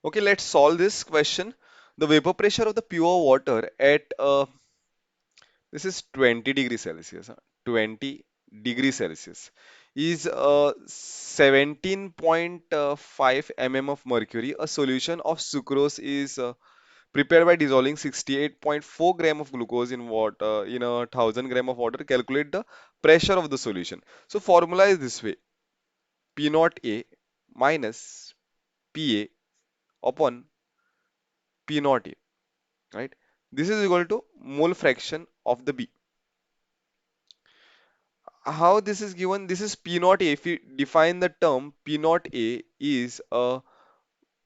Okay, let's solve this question. The vapor pressure of the pure water at this is 20 degrees Celsius, 20 degrees Celsius is 17.5 mm of mercury. A solution of sucrose is prepared by dissolving 68.4 gram of glucose in water in a 1000 gram of water. Calculate the pressure of the solution. So formula is this way: P naught A minus PA upon P naught A, right? This is equal to mole fraction of the B. How this is given? This is P naught A. If we define the term, P naught A is a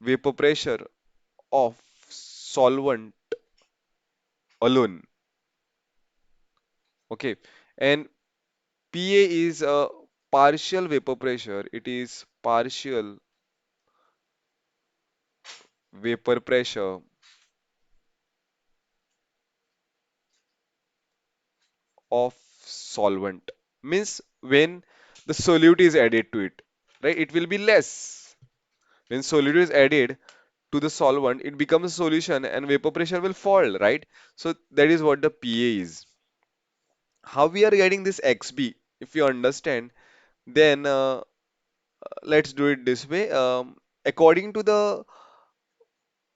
vapor pressure of solvent alone. Okay, and PA is a partial vapor pressure. It is partial vapor pressure of solvent. Means when the solute is added to it, right? It will be less. When solute is added to the solvent, it becomes a solution and vapor pressure will fall, right? So that is what the PA is. How we are getting this XB? If you understand, then let's do it this way. According to the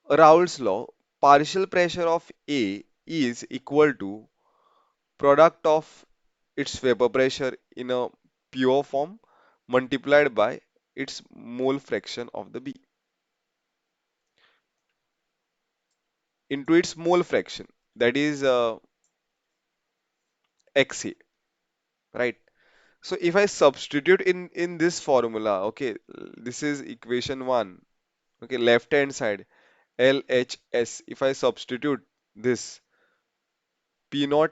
Raoult's law, partial pressure of A is equal to product of its vapor pressure in a pure form multiplied by its mole fraction of the B into its mole fraction, that is XA, right? So if I substitute in this formula, okay, this is equation 1, okay, left hand side LHS. If I substitute this P naught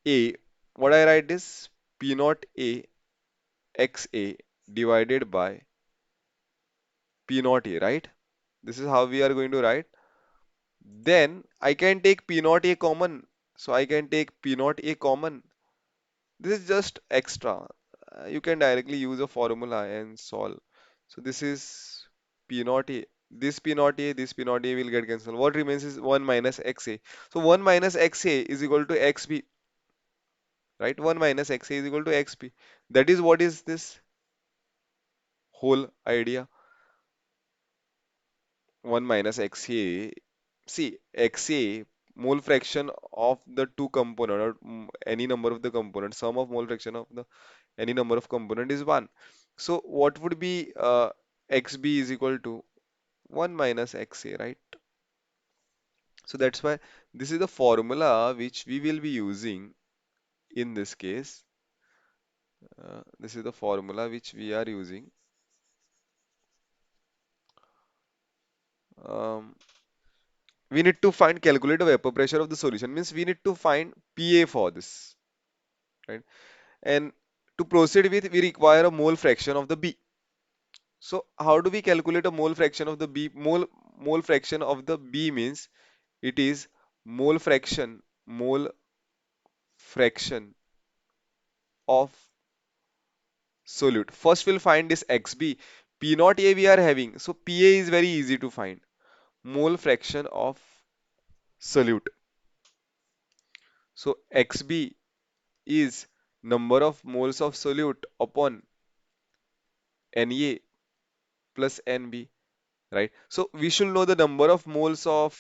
A, what I write is P naught A XA divided by P naught A, right? This is how we are going to write. Then I can take P naught A common. So I can take P naught A common. This is just extra. You can directly use a formula and solve. So this is P naught A. This P naught A, this P naught A will get cancelled. What remains is 1 minus XA. So 1 minus XA is equal to XB, right? 1 minus XA is equal to XB. That is what is this whole idea. 1 minus XA. See, XA, mole fraction of the two component, or any number of the component, sum of mole fraction of the any number of component is 1. So what would be XB is equal to 1 minus XA, right? So that's why this is the formula which we will be using in this case. This is the formula which we are using. Um, we need to find calculate the vapor pressure of the solution. Means we need to find PA for this, right? And to proceed with, we require a mole fraction of the B. So how do we calculate a mole fraction of the B? Mole fraction of the B means it is mole fraction of solute. First we'll find this XB. P naught A we are having. So PA is very easy to find. Mole fraction of solute. So XB is number of moles of solute upon Na plus Nb, right? So we should know the number of moles of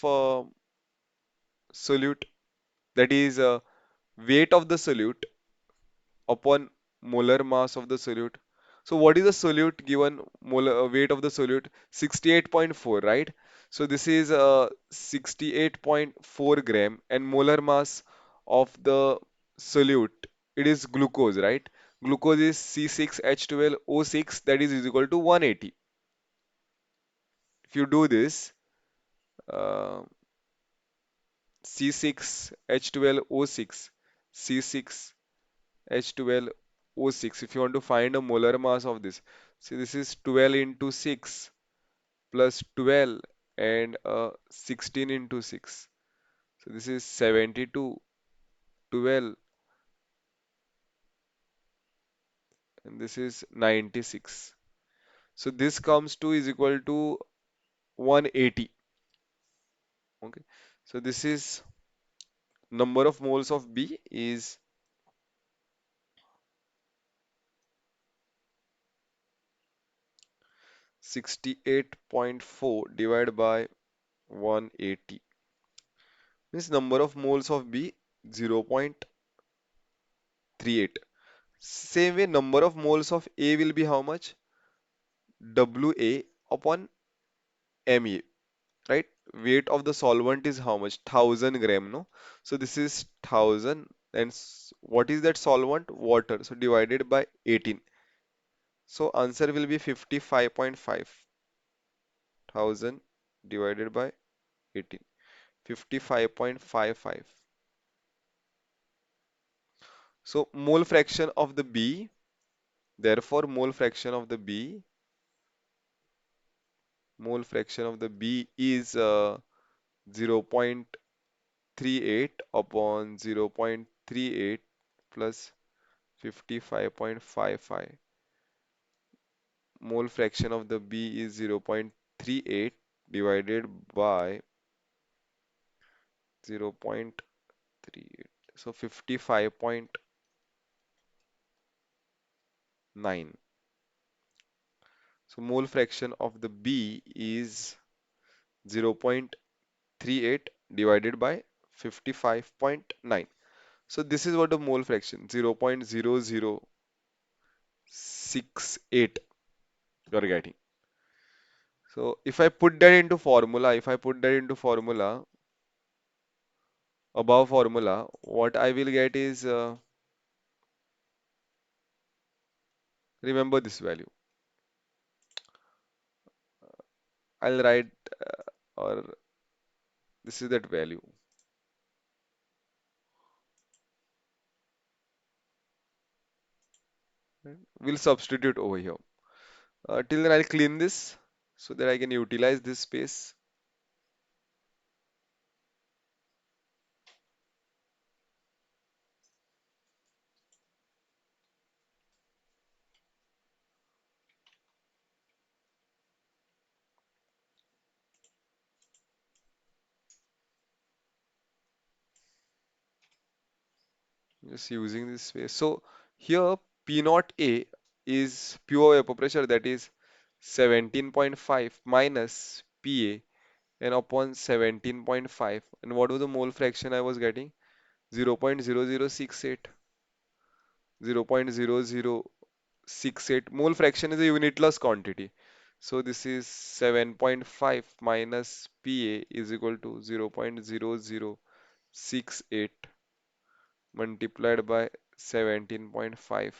solute, that is weight of the solute upon molar mass of the solute. So what is the solute given molar weight of the solute? 68.4, right? So this is 68.4 gram, and molar mass of the solute, it is glucose, right? Glucose is C6H12O6, that is equal to 180. If you do this, uh, C6H12O6, C6H12O6. If you want to find a molar mass of this, see, this is 12 into 6 plus 12 and 16 into 6. So this is 72, 12, and this is 96. So this comes to is equal to 180. Okay. So this is number of moles of B is 68.4 divided by 180. Means number of moles of B 0.38. Same way number of moles of A will be how much? WA upon MA, right? Weight of the solvent is how much? 1000 gram, no? So this is 1000 and what is that solvent? Water. So divided by 18. So answer will be 55.5. 1000 divided by 18. 55.55. So mole fraction of the B, therefore mole fraction of the B is 0.38 upon 0.38 plus 55.55. Mole fraction of the B is 0.38 divided by 0.38. So 55.9. So mole fraction of the B is 0.38 divided by 55.9. So this is what the mole fraction 0.0068 you are getting. So if I put that into formula, above formula, what I will get is remember this value. I'll write or this is that value. Right? We'll substitute over here. Till then I'll clean this so that I can utilize this space. Just using this space. So here P naught A is pure vapor pressure, that is 17.5 minus PA and upon 17.5. And what was the mole fraction I was getting? 0.0068. 0.0068. Mole fraction is a unitless quantity. So this is 7.5 minus PA is equal to 0.0068 multiplied by 17.5.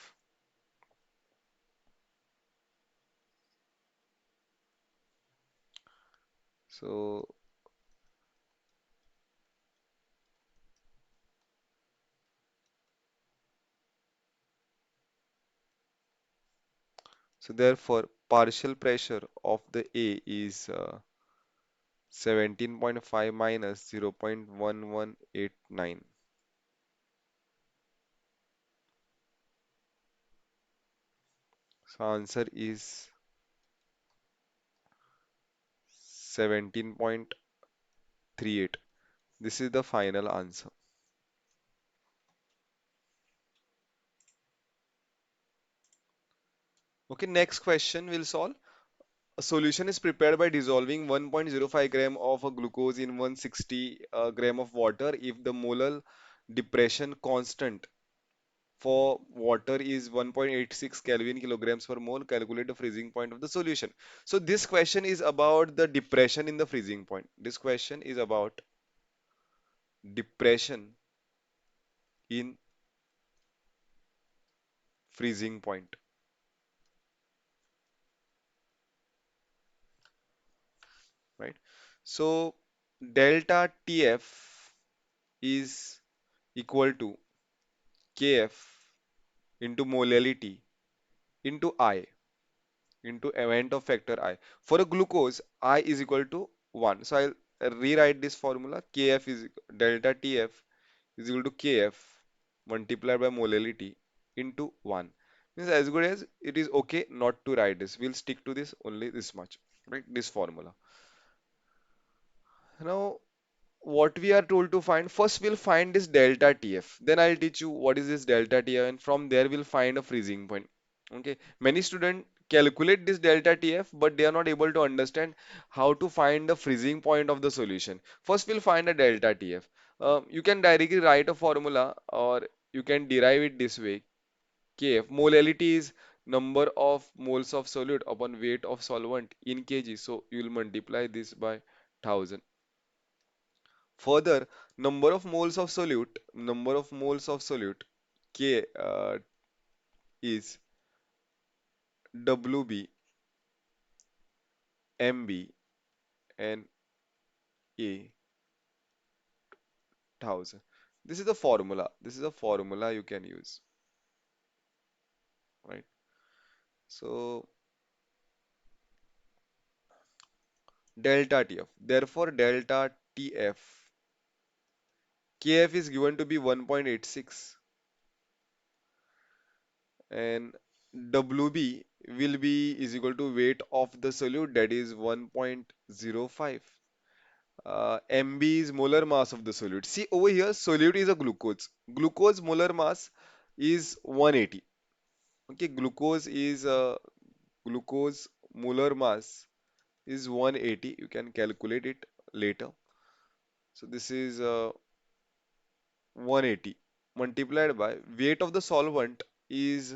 So, so therefore, partial pressure of the A is 17.5 minus 0.1189. So answer is 17.38. This is the final answer. Okay, next question we'll solve. A solution is prepared by dissolving 1.05 gram of a glucose in 160 gram of water if the molar depression constant for water is 1.86 Kelvin kilograms per mole. Calculate the freezing point of the solution. So this question is about the depression in the freezing point. This question is about depression in freezing point, right? So delta TF is equal to KF into molality into I into event of factor I. For a glucose, I is equal to 1. So I'll rewrite this formula. KF is delta TF is equal to Kf multiplied by molality into 1. Means as good as it is okay not to write this. We'll stick to this only this much, right? This formula. Now, what we are told to find, first we'll find this delta TF. Then I'll teach you what is this delta TF, and from there we'll find a freezing point. Okay. Many students calculate this delta TF, but they are not able to understand how to find the freezing point of the solution. First, we'll find a delta TF. You can directly write a formula, or you can derive it this way. KF, molality is number of moles of solute upon weight of solvent in kg. So you will multiply this by 1000. Further, number of moles of solute, K is WB, MB, and A 1000. This is the formula. This is a formula you can use, right? So delta TF. Therefore, delta TF, KF is given to be 1.86, and WB will be is equal to weight of the solute, that is 1.05. MB is molar mass of the solute. See over here, solute is a glucose. Glucose molar mass is 180. Okay, glucose molar mass is 180. You can calculate it later. So this is 180 multiplied by weight of the solvent is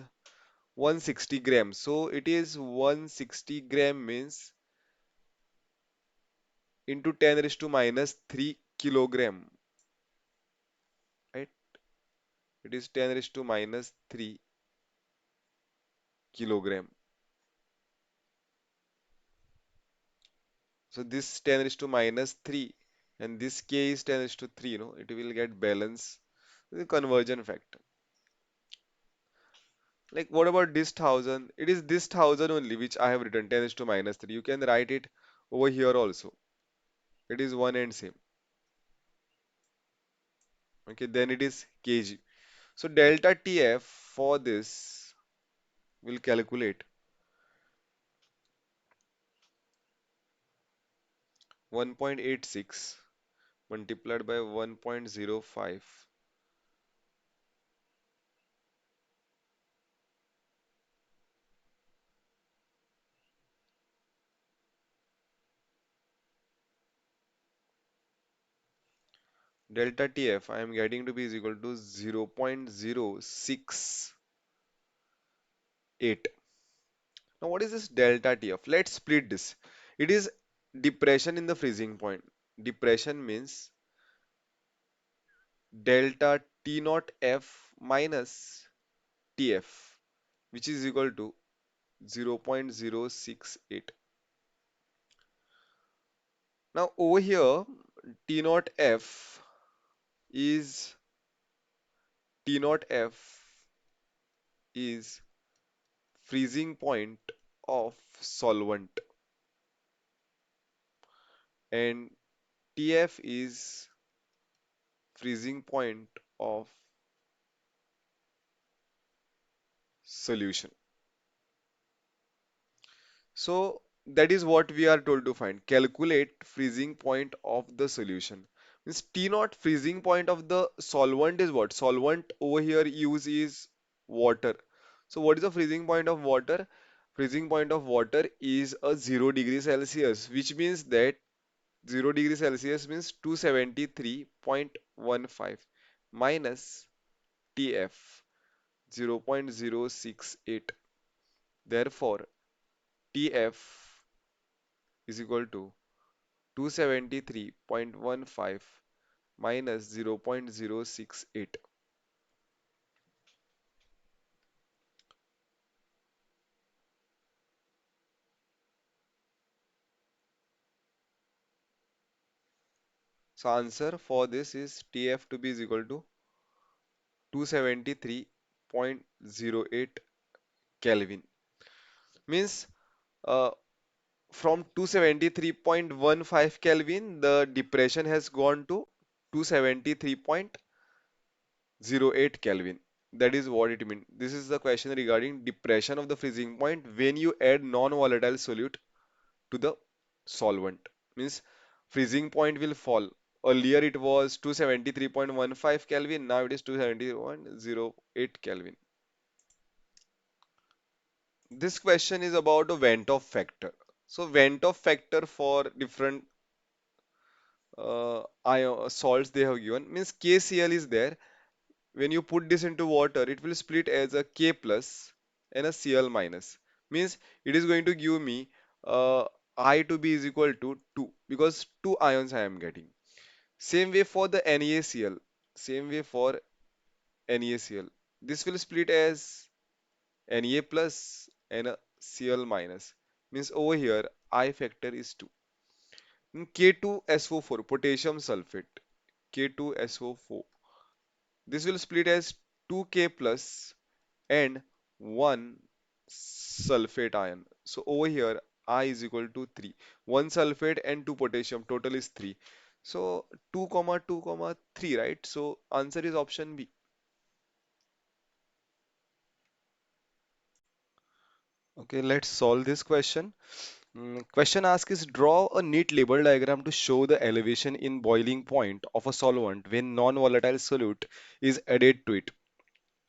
160 grams. So it is 160 gram means into 10 raised to minus 3 kilogram, right? It is 10 raised to minus 3 kilogram. So this 10 raised to minus 3 and this k is 10 raised to 3, it will get balance. The conversion factor. Like what about this 1000? It is this 1000 only which I have written 10 raised to minus 3. You can write it over here also. It is one and same. Okay, then it is kg. So delta TF for this will calculate 1.86 multiplied by 1.05. Delta TF I am getting to be is equal to 0.068. Now what is this delta TF? Let's split this. It is depression in the freezing point. Depression means delta T naught F minus TF, which is equal to 0.068. Now over here, T naught F is T naught F is freezing point of solvent, and TF is freezing point of solution. So that is what we are told to find. Calculate freezing point of the solution. Means T naught freezing point of the solvent is what? Solvent over here use is water. So what is the freezing point of water? Freezing point of water is a 0 degree Celsius, which means that 0 degree Celsius means 273.15 minus TF 0.068. Therefore, TF is equal to 273.15 minus 0.068. So answer for this is TF to be is equal to 273.08 Kelvin. Means from 273.15 Kelvin, the depression has gone to 273.08 Kelvin. That is what it means. This is the question regarding depression of the freezing point when you add non-volatile solute to the solvent. Means freezing point will fall. Earlier it was 273.15 Kelvin, now it is 271.08 Kelvin. This question is about a vent off factor. So vent off factor for different ion salts they have given means KCl is there. When you put this into water, it will split as a K plus and a Cl minus. Means it is going to give me I to be is equal to 2 because two ions I am getting. Same way for the NaCl. Same way for NaCl. This will split as Na plus and a Cl minus. Means over here I factor is 2. K2SO4 potassium sulfate. K2SO4. This will split as 2K plus and 1 sulfate ion. So over here I is equal to 3. 1 sulfate and 2 potassium total is 3. So 2 comma 2 comma 3, right? So answer is option B. Okay, let's solve this question. Question asked is draw a neat label diagram to show the elevation in boiling point of a solvent when non-volatile solute is added to it.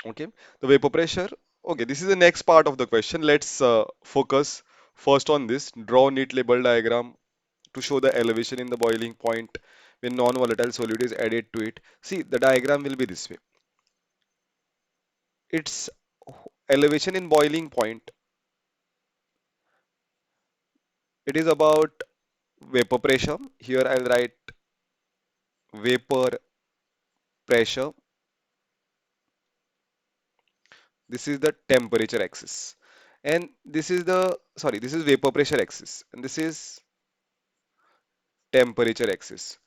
Okay, the vapor pressure. Okay, this is the next part of the question. Let's focus first on this. Draw neat label diagram to show the elevation in the boiling point when non-volatile solute is added to it. See, the diagram will be this way. Its elevation in boiling point. It is about vapor pressure. Here I'll write vapor pressure. This is the temperature axis. And this is the, sorry, this is vapor pressure axis. And this is temperature axis.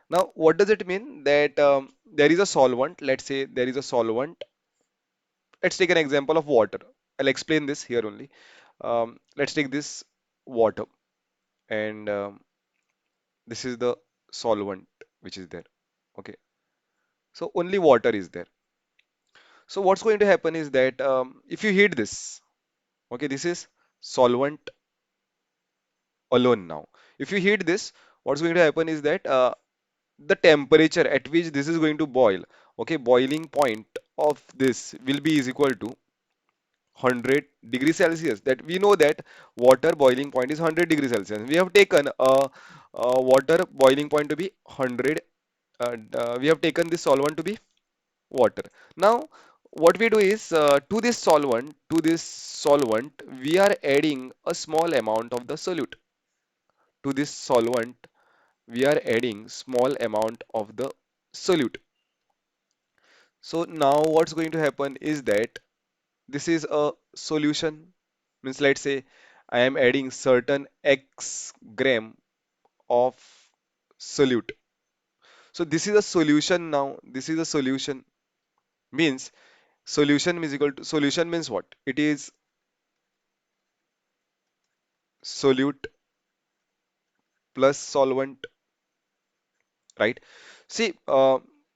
Now, what does it mean? That there is a solvent. Let's say there is a solvent. Let's take an example of water. I'll explain this here only. Let's take this water, and this is the solvent which is there. Okay, so only water is there. So what's going to happen is that if you heat this, okay, this is solvent alone now. If you heat this, what's going to happen is that the temperature at which this is going to boil, okay, boiling point of this will be is equal to 100 degrees Celsius. That we know that water boiling point is 100 degrees Celsius. We have taken water boiling point to be 100. We have taken this solvent to be water. Now, what we do is to this solvent, we are adding a small amount of the solute. To this solvent, we are adding small amount of the solute. So now what's going to happen is that this is a solution. Means let's say I am adding certain X gram of solute. So this is a solution now. This is a solution. Means solution is equal to solution means what? It is solute plus solvent, right? See,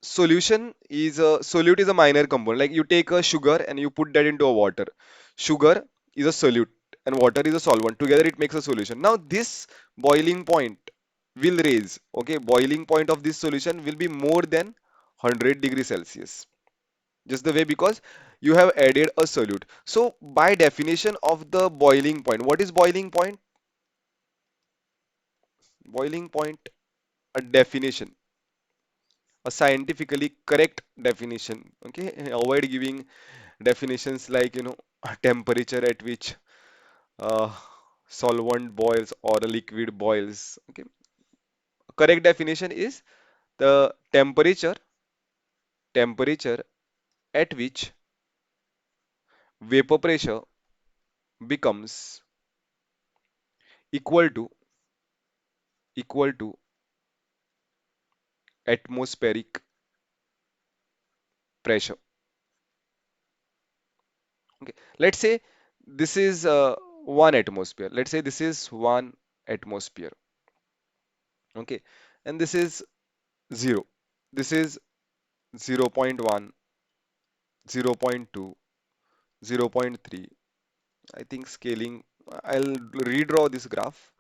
solute is a minor component. Like you take a sugar and you put that into a water. Sugar is a solute and water is a solvent. Together it makes a solution. Now this boiling point will raise. Okay, boiling point of this solution will be more than 100 degrees Celsius. Just the way because you have added a solute. So by definition of the boiling point, what is boiling point? Boiling point, a definition, a scientifically correct definition. Okay, avoid giving definitions like temperature at which uh, solvent boils or a liquid boils. Okay, correct definition is the temperature at which vapor pressure becomes equal to equal to atmospheric pressure. Okay, let's say this is 1 atmosphere. Let's say this is 1 atmosphere. Okay, and this is 0. This is 0 0.1, 0 0.2, 0 0.3. I think scaling, I'll redraw this graph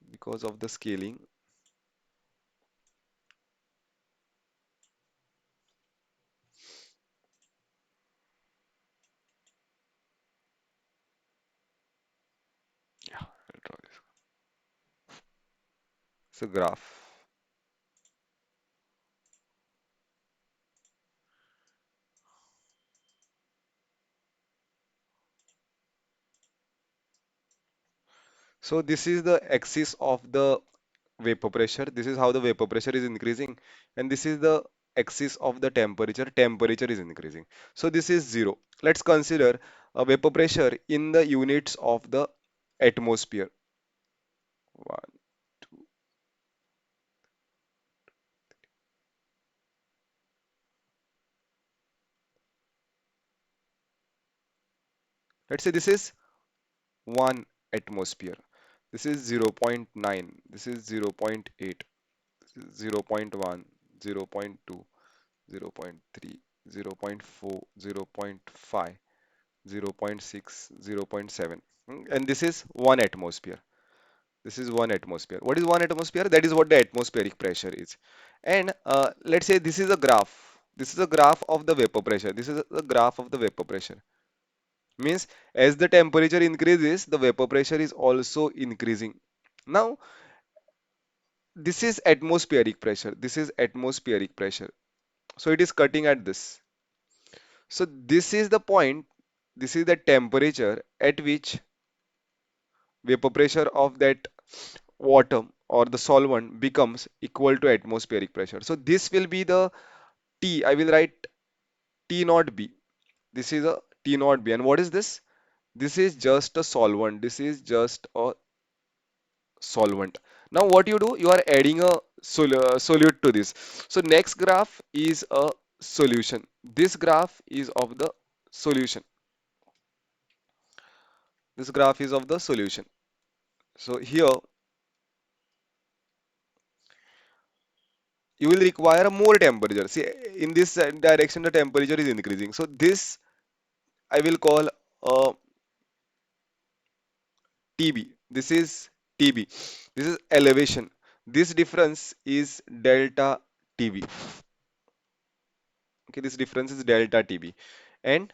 because of the scaling. So graph. So this is the axis of the vapor pressure. This is how the vapor pressure is increasing, and this is the axis of the temperature. Temperature is increasing. So this is zero. Let's consider a vapor pressure in the units of the atmosphere. One. Let's say this is 1 atmosphere. This is zero point 0.9. This is zero point 0.8. This is 0.1, 0.2, 0.3, 0.4, 0.5, 0.6, 0.7. And this is 1 atmosphere. This is 1 atmosphere. What is 1 atmosphere? That is what the atmospheric pressure is. And let's say this is a graph. This is a graph of the vapor pressure. This is the graph of the vapor pressure. Means as the temperature increases, the vapor pressure is also increasing. Now, this is atmospheric pressure. This is atmospheric pressure. So it is cutting at this. So this is the point. This is the temperature at which vapor pressure of that water or the solvent becomes equal to atmospheric pressure. So this will be the T. I will write T naught B. This is a T naught B. And what is this? This is just a solvent. This is just a solvent. Now what you do? You are adding a solute to this. So next graph is a solution. This graph is of the solution. This graph is of the solution. So here you will require a more temperature. See, in this direction the temperature is increasing. So this I will call TB. This is TB. This is elevation. This difference is delta TB. Okay, this difference is delta TB. And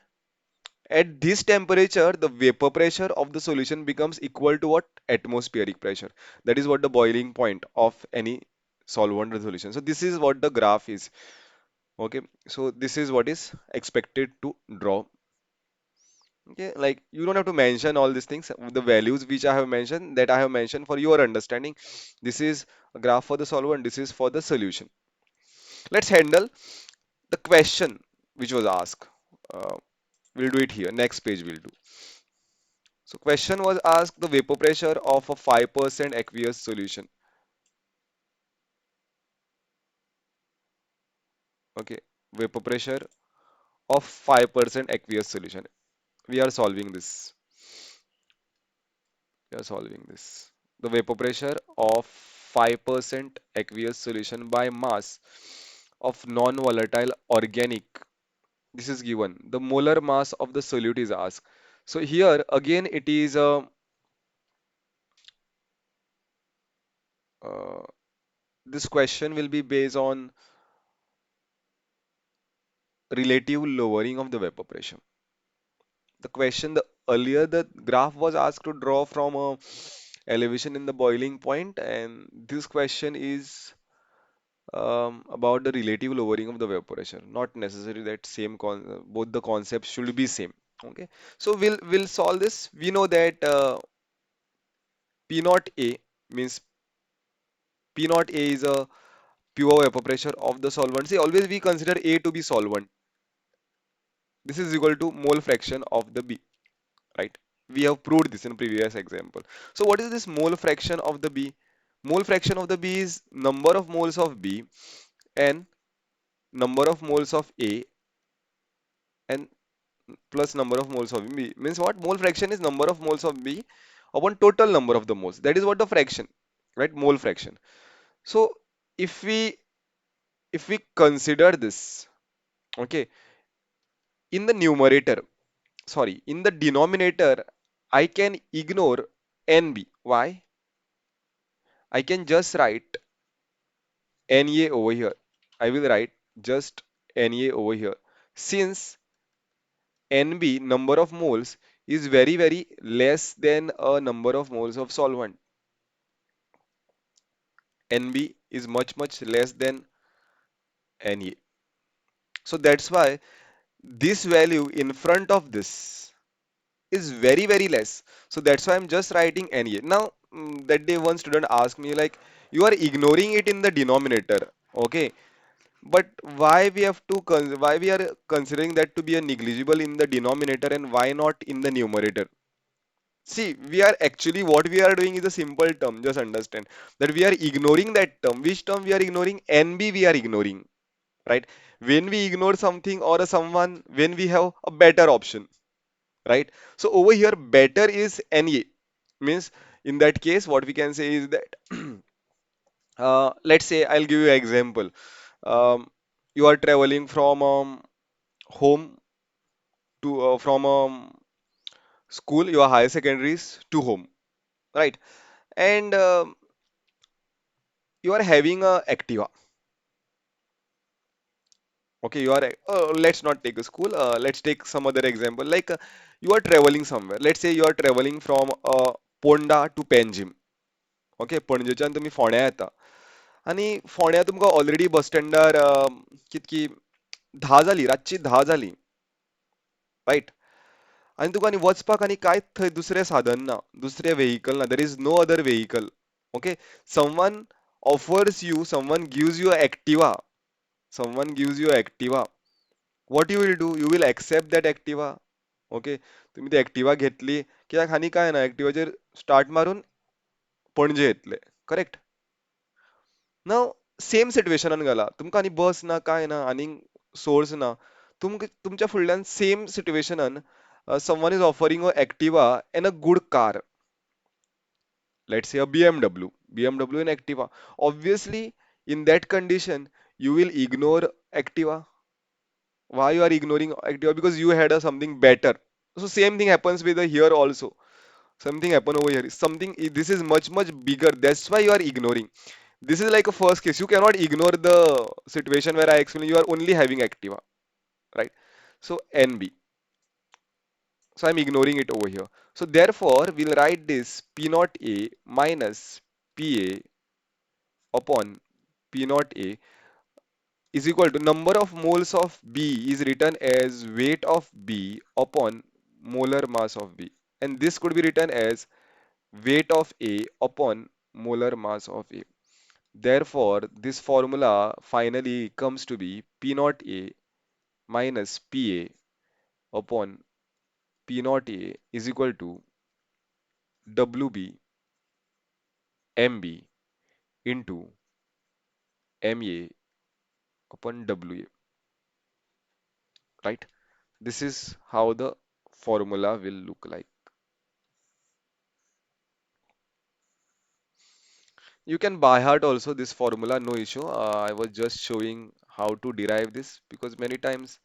at this temperature, the vapor pressure of the solution becomes equal to what? Atmospheric pressure. That is what the boiling point of any solvent solution. So this is what the graph is. Okay, so this is what is expected to draw. Okay, like you don't have to mention all these things. The values which I have mentioned, that I have mentioned for your understanding. This is a graph for the solvent. This is for the solution. Let's handle the question which was asked. Uh, we'll do it here. Next page we'll do. So question was asked the vapor pressure of a 5% aqueous solution. Okay, vapor pressure of 5% aqueous solution. We are solving this. We are solving this. The vapor pressure of 5% aqueous solution by mass of non-volatile organic. This is given. The molar mass of the solute is asked. So here again it is uh, this question will be based on relative lowering of the vapor pressure. The question the earlier the graph was asked to draw from a elevation in the boiling point, and this question is about the relative lowering of the vapor pressure. Not necessary that same con both the concepts should be same. Okay, so we'll solve this. We know that P naught A means P naught A is a pure vapor pressure of the solvent. See, always we consider A to be solvent. This is equal to mole fraction of the B, right? We have proved this in previous example. So what is this mole fraction of the B? Mole fraction of the B is number of moles of B and number of moles of A and plus number of moles of B. Means what? Mole fraction is number of moles of B upon total number of the moles. That is what the fraction, right? Mole fraction. So if we if we consider this, okay, in the numerator, sorry, in the denominator, I can ignore NB. Why? I can just write Na over here. I will write just Na over here. Since Nb, number of moles, is very, very less than a number of moles of solvent. NB is much much less than NA. So that's why this value in front of this is very very less. So that's why I'm just writing NA. Now that day one student asked me like, you are ignoring it in the denominator, okay? But why we have to why we are considering that to be a negligible in the denominator and why not in the numerator? See, we are actually what we are doing is a simple term. Just understand that we are ignoring that term. Which term we are ignoring? NB we are ignoring, right? When we ignore something or a someone, when we have a better option, right? So over here, better is NA. Means in that case, what we can say is that let's say I'll give you an example. Um, you are traveling from home to from school, your higher secondaries to home, right? And you are having a Activa. Okay, you are. Let's not take a school. Let's take some other example. Like you are traveling somewhere. Let's say you are traveling from Ponda to Panjim. Okay पणजेच्यान तुमी फोंड्या येता आनी फोंड्या तुमकां already बस स्टँडार कितकी 10 जाली रातची 10 जाली रायट आनी तुका आनी वचपाक आनी कांयच थंय दुसरें साधन ना दुसरें व्हेहिकल ना there is no other vehicle okay someone offers you someone gives you Activa someone gives you Activa what you will do you will accept that activa okay तुम्ही ती एक्टिवा घेतली कित्याक आनी काय ना एक्टिवाचेर स्टार्ट मारून पणजे येतले करेक्ट नाव same सिच्युएशनान घाला तुमकां आनी बस ना काय ना आनी सोर्स ना तुमच्या फुडल्यान same सिच्युएशनान someone is offering a Activa and a good car let's say a BMW and Activa obviously in that condition you will ignore Activa why you are ignoring Activa because you had a something better so same thing happens with the here also something happen over here something this is much much bigger that's why you are ignoring this is like a first case you cannot ignore the situation where I explain you are only having Activa right so NB so I'm ignoring it over here so therefore we'll write this P naught A minus PA upon P naught A is equal to number of moles of B is written as weight of B upon molar mass of B and this could be written as weight of A upon molar mass of A. Therefore, this formula finally comes to be P naught A minus PA upon P naught A is equal to WB MB into MA upon WA, right? This is how the formula will look like. You can by heart also this formula, no issue. I was just showing how to derive this because many times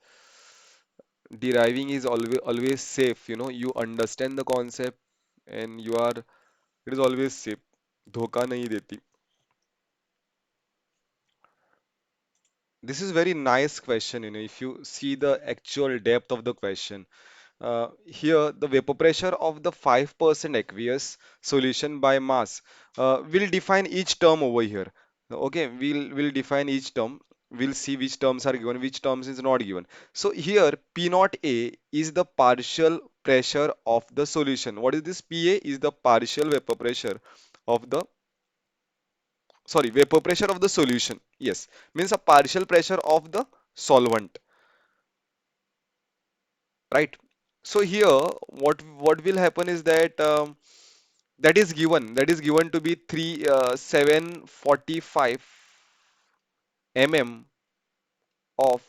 deriving is always safe. You know, you understand the concept and you are it is always safe. धोखा नहीं देती. This is very nice question. You know, if you see the actual depth of the question. Here, the vapor pressure of the 5% aqueous solution by mass will define each term over here. Okay, we'll define each term. We'll see which terms are given, which terms is not given. So here, P naught A is the partial pressure of the solution. What is this? PA is the partial vapor pressure of the, sorry, vapor pressure of the solution. Yes, means a partial pressure of the solvent, right? So here, what will happen is that that is given to be 745 mm of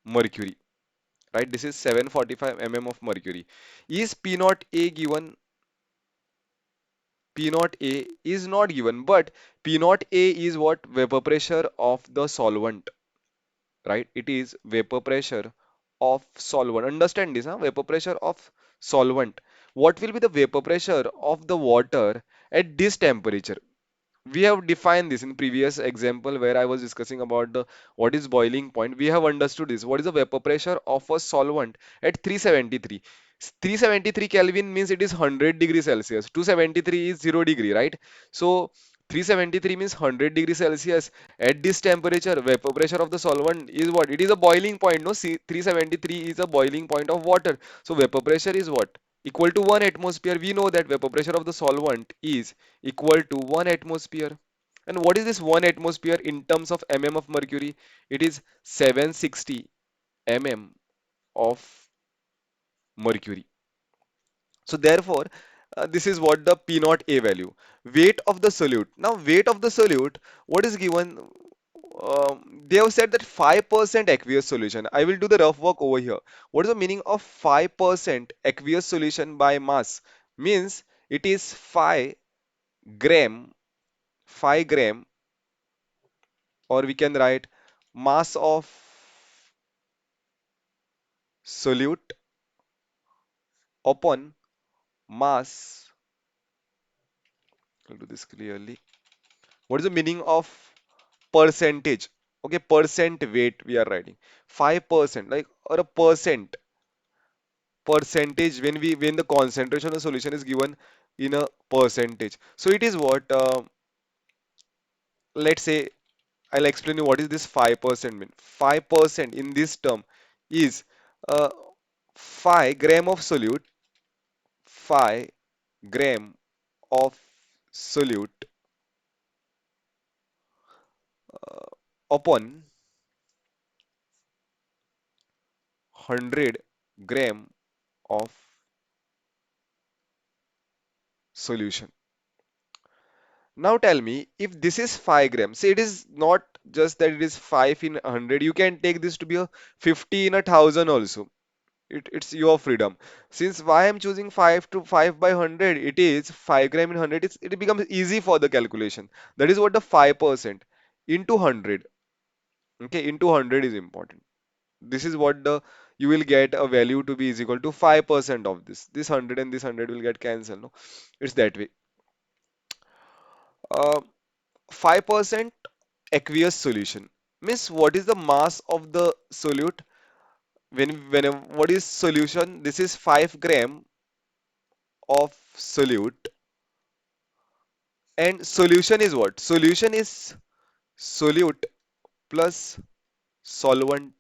mercury, right? This is 745 mm of mercury. Is P naught A given? P naught A is not given, but P naught A is what? Vapor pressure of the solvent, right? It is vapor pressure of solvent. Understand this, huh? Vapor pressure of solvent. What will be the vapor pressure of the water at this temperature? We have defined this in previous example where I was discussing about the what is boiling point. We have understood this. What is the vapor pressure of a solvent at 373? 373 Kelvin means it is 100 degrees Celsius. 273 is 0 degree, right? So 373 means 100 degrees Celsius. At this temperature, vapor pressure of the solvent is what? It is a boiling point. No, see, 373 is a boiling point of water. So vapor pressure is what? Equal to 1 atmosphere. We know that vapor pressure of the solvent is equal to 1 atmosphere. And what is this 1 atmosphere in terms of mm of mercury? It is 760 mm of mercury. So therefore, this is what the P naught A value. Weight of the solute. Now, weight of the solute, what is given? They have said that 5% aqueous solution. I will do the rough work over here. What is the meaning of 5% aqueous solution by mass? Means it is 5 gram, or we can write mass of solute upon mass. I'll do this clearly. What is the meaning of percentage? Okay, percent weight we are writing 5%, like, or a percentage when the concentration of the solution is given in a percentage. So it is what, let's say, I'll explain you what is this 5% mean. 5% in this term is uh, 5 gram of solute, 5 gram of solute upon 100 gram of solution. Now tell me, if this is 5 grams, see, it is not just that it is 5 in 100. You can take this to be a 50 in 1,000 also. It's your freedom. Since why I'm choosing 5 to 5 by 100, it is 5 gram in 100. It becomes easy for the calculation. That is what the 5% into 100. Okay, into 100 is important. This is what the you will get a value to be is equal to 5% of this. This 100 and this 100 will get cancelled. No, it's that way. Uh, 5% aqueous solution means what is the mass of the solute when what is solution? This is 5 gram of solute, and solution is what? Solution is solute plus solvent.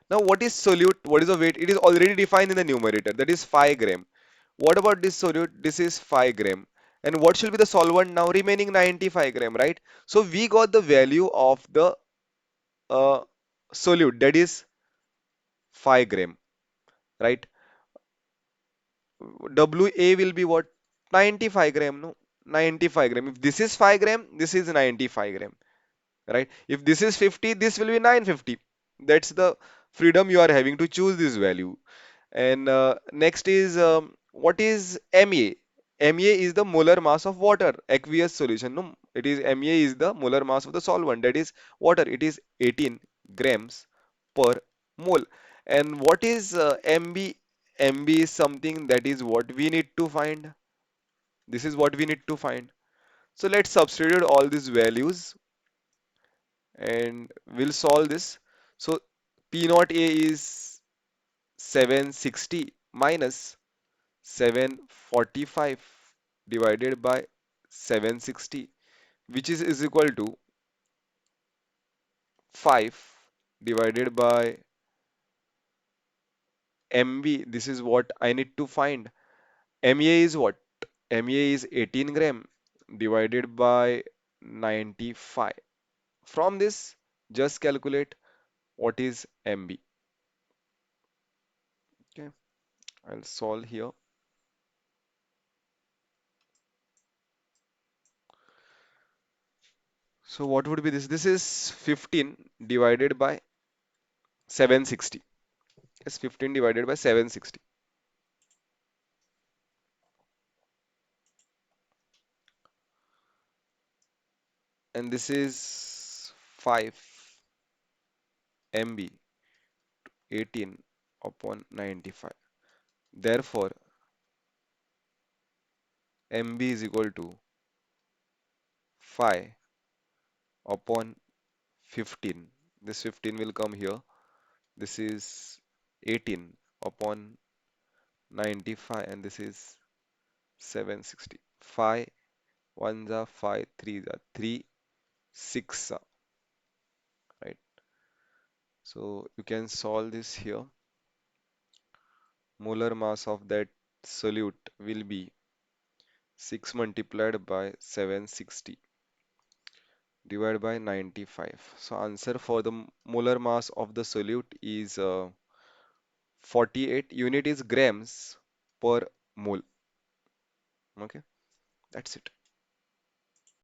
Now what is solute? What is the weight? It is already defined in the numerator, that is 5 gram. What about this solute? This is 5 gram. And what should be the solvent now? Remaining 95 gram, right? So we got the value of the uh, solute, that is 5 gram, right? WA will be what? 95 gram, no? 95 gram. If this is 5 gram, this is 95 gram, right? If this is 50, this will be 950. That's the freedom you are having to choose this value. And next is what is MA? MA is the molar mass of water, aqueous solution. No, it is MA is the molar mass of the solvent, that is water. It is 18 grams per mole. And what is MB? MB is something that is what we need to find. This is what we need to find. So let's substitute all these values and we'll solve this. So P naught A is 760 minus 745 divided by 760, which is equal to 5 divided by MB. This is what I need to find. MEA is what? MEA is 18 gram divided by 95. From this, just calculate what is MB. Okay, I'll solve here. So what would be this? This is 15 divided by 760. Yes, 15 divided by 760. And this is 5 MB 18 upon 95. Therefore, MB is equal to 5 upon 15. This 15 will come here. This is 18 upon 95 and this is 760. 5 1 are 5, 3 are 3, 6 are, right? So you can solve this here. Molar mass of that solute will be 6 multiplied by 760 divided by 95. So answer for the molar mass of the solute is 48. Unit is grams per mole. Okay, that's it.